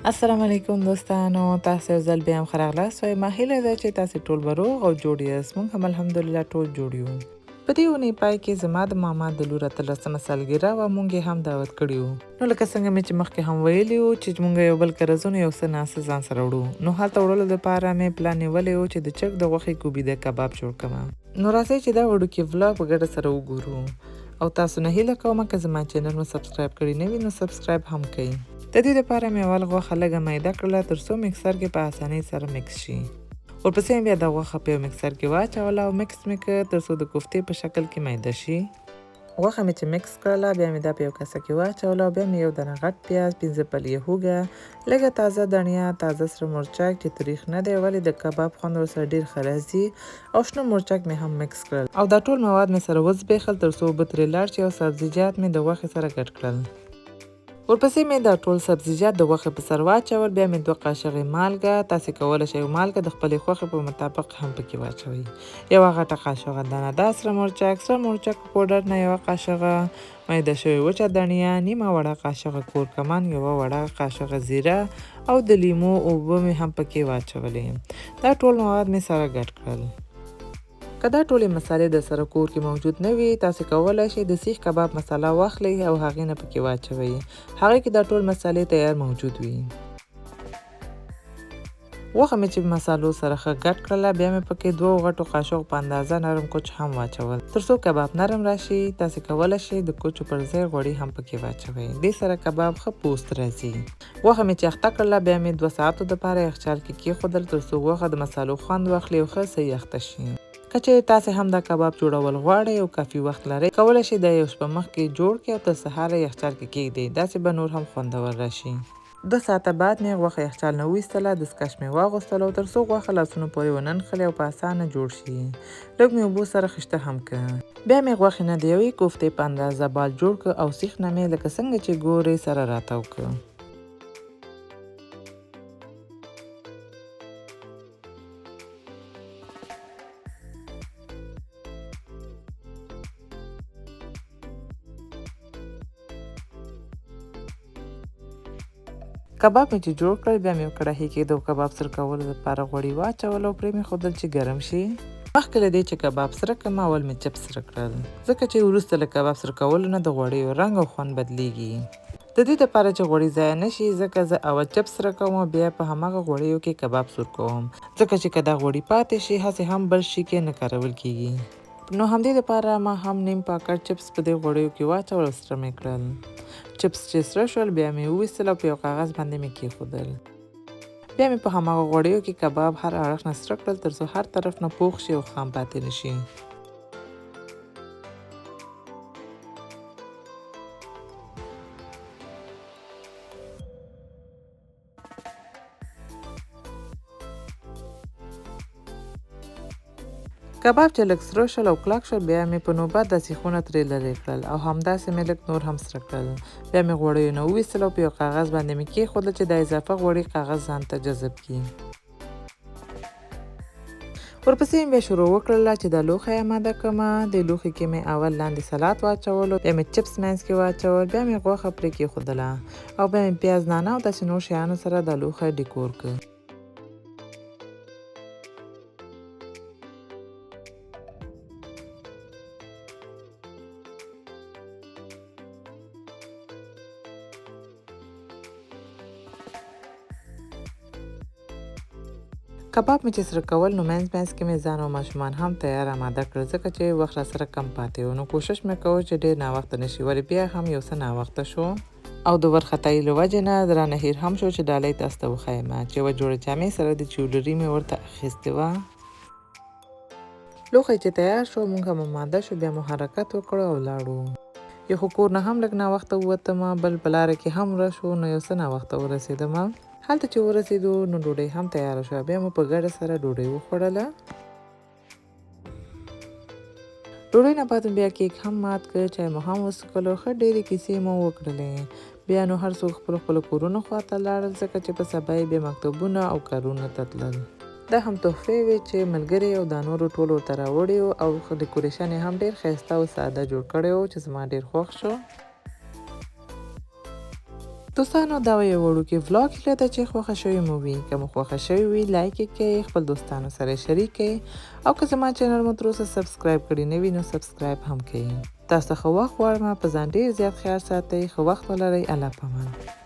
السلام علیکم دوستانو، تاسو یو ځل بیا هم ښه راغلاست. ما هیله ده چې تاسې ټول به روغ او جوړ یاست. موږ هم الحمدلله ټول جوړ یو. په دې اونۍ پای کې زما د ماما د لور 18مه سالګرا وه، موږ یې هم دعوت کړي وو. نو لکه څنګه مې چې مخکې هم ویلي وو چې موږ یو بل قرضونه یو څه ناڅه ځان سره وړو. نو هلته وړلو دپاره مې پلان نیولی وو چې د چرګ د غوښې کوبیده کباب جوړ کړمه. نو راځئ چې دا وړوکی ولاګ په ګډه سره وګورو. او تاسو نه هیله کوم که زما چینل مو سبسکرایب کړي نه وي نو سبسکرایب هم کړئ. د دې لپاره مې اول غوښه لږه میده کړله تر څو مکسر کې په اسانۍ سره مکس شي. ورپسې مې بیا د غوښه په یو مکسر کې واچوله او مکس مې کړ تر څو د کوفتې په شکل کې میده شي. غوښه مې چې مکس کړله بیا مې دا په یو کاسه کې واچوله او بیا مې یو دانه غټ پیاز، 15 پلې هوږه، لږه تازه دڼیا، تازه سره مرچک چې تریخ نه دی ولې د کباب خوند ورسره ډېر ښه راځي، او شنه مرچک مې هم مکس کړل او دا ټول مواد مې سره وزبېښل تر څو اوبه ترې لاړ شي او سبزیجات مې د غوښې سره ګډ کړل. ورپسې مې دا ټول سبزیجات د غوښې په سر واچول. بیا مې 2 قاشقې مالګه، تاسې کولی شئ مالګه د خپلې خوښې په مطابق هم پکې واچوئ. یوه غټه قاشقه دانه‌دار سره مرچک پوډر نه یوه قاشقه، میده شوې وچه دڼیا، نیمه وړه قاشقه کورکمن، یوه وړه قاشقه زیره او د لیمو اوبه مې هم پکې واچولې. دا ټول مواد مې سره ګډ کړل. که دا ټولې مسالې د سره کور کې موجود نه وي، تاسې کولی شئ د سیخ کباب مساله واخلئ او هغې نه پکې واچوئ. هغې کې دا ټول مسالې تیار موجود وي. غوښه مې چې مسالو سره ښه ګډ کړله بیا مې پکې 2 غټو قاشقو په اندازه نرم کوچ هم واچول. تر څو کباب نرم راشي تاسې کولی شئ د کوچو پر ځای غوړي هم پکې واچوئ. دې سره کباب ښه پوست راځي. غوښه مې چې یخته کړله بیا مې 2 ساعتو دپاره یخچال کې کېښودل تر څو غوښه د مسالو خوند واخلي او ښه صحیح یخته شي. که چیرې تاسې هم دا کباب جوړول غواړئ او کافي وخت لرئ، کولی شئ دا یو شپه مخکې جوړ کړئ او تر سهاره یخچال کې کېږدئ. داسې به نور هم خوندور راشي. 2 ساعته بعد مې غوښه یخچال نه وایستله، دستکش مې واغوستله او تر څو غوښه لاسونو پورې وننښلي او په اسانه جوړ شي. لږ مې اوبو سره خشته هم کړه. بیا مې غوښې نه د یوې کوفتې په اندازه بال جوړ کړ او سیخ نه مې لکه څنګه چې ګورئ سره راتاو کړ. کباب مې چې جوړ کړل بیا مې کړاهي کې د کباب سره کولو لپاره غوړي واچول او پرې مې ښودل چې ګرم شي. مخکې له دې چې کباب سره کړم اول مې چپس سره کړل، ځکه چې وروسته له کباب سره کولو نه د غوړیو رنګ او خوند بدلیږي. د دې لپاره چې غوړي ضایع نه شي ځکه زه اول چپس سره کوم او بیا په هماغه غوړیو کې کباب سور کوم، ځکه چې که دا غوړي پاتې شي هسې هم بل شي کې نه کارول کېږي. نو همدې لپاره ما هم نیم پاکټ چپس په دې غوړیو کې واچول او سره مې کړل. چپس چې سره شول بیا مې وویستل او په یو کاغذ باندې مې کېښودل. بیا مې په هماغه غوړیو کې کباب هر اړخ نه سره کړل تر څو هر طرف نه پوخ شي او خام پاتې نه شي. کباب چې لږ سره شول او کلک شول بیا مې په نوبت دا سیخونه ترې لرې کړل او همداسې مې لږ نور هم سره کړل. بیا مې غوړیو نه وویستل او په یو کاغذ باندې مې کېښودل چې دا اضافه غوړي کاغذ ځان ته جذب کړي. ورپسې مې بیا شروع وکړله چې دا لوښی اماده کړمه. دې لوښي کې مې اول لاندې سلات واچولو، بیا مې چپس منځ کې واچول، بیا مې غوښه پرې کېښودله او بیا مې پیاز، نعنه او داسې نور شیانو سره دا لوښی ډیکور کړ. کباب مې چې سره کول نو منځ کې مې ځان او ماشومان هم تیار اماده کړل، ځکه چې وخت را سره کم پاتې و. نو کوشش مې کوه چې ډېر ناوخته نه شي، ولې بیا هم یو څه ناوخته شو او د ورختۍ له وجې نه رانه هیر هم شو چې ډالۍ تاسو ته وښیمه چې یوه جوړه جامې سره د جولري مې ورته اخیستې وه. لوښی چې تیار شو موږ هم اماده شو، بیا مو حرکت وکړو او لاړو. یو خو کور نه هم لږ ناوخته ووتمه، بل په لاره کې هم مړه شو، نو یو څه ناوخته ورسېدمه. هلته چې ورسېدو نو ډوډۍ هم تیاره شوه، بیا مو په ګډه سره ډوډۍ وخوړله. ډوډۍ نه بعد بیا کیک هم مات کړ، چای مو هم وڅښلو، ښه ډېرې کیسې مو وکړلې. بیا نو هر څوک خپلو کورونو خواته لاړل، ځکه چې په سبا یې بیا مکتبونه او کارونو ته تلل. دا هم تحفې وې چې ملګري او دا نورو ټول ورته راوړي وو او ډیکوریشن یې هم ډېر ښایسته او ساده جوړ کړی و چې زما ډېر خوښ شو. دوستانو دا یو وړوکی ولاګ هیله ده چې خوښه شوی مو وي. که مو خوښه شوی وي لایک یې کړئ، خپل دوستانو سره شریک کړئ او که زما چینل مو تر اوسه سبسکرایب کړی نه وي نو سبسکرایب هم کړئ. تاسو ښه وخت غواړم. په ځان ډېر زیات خیال ساتئ. ښه وخت ولرئ. الله پامان.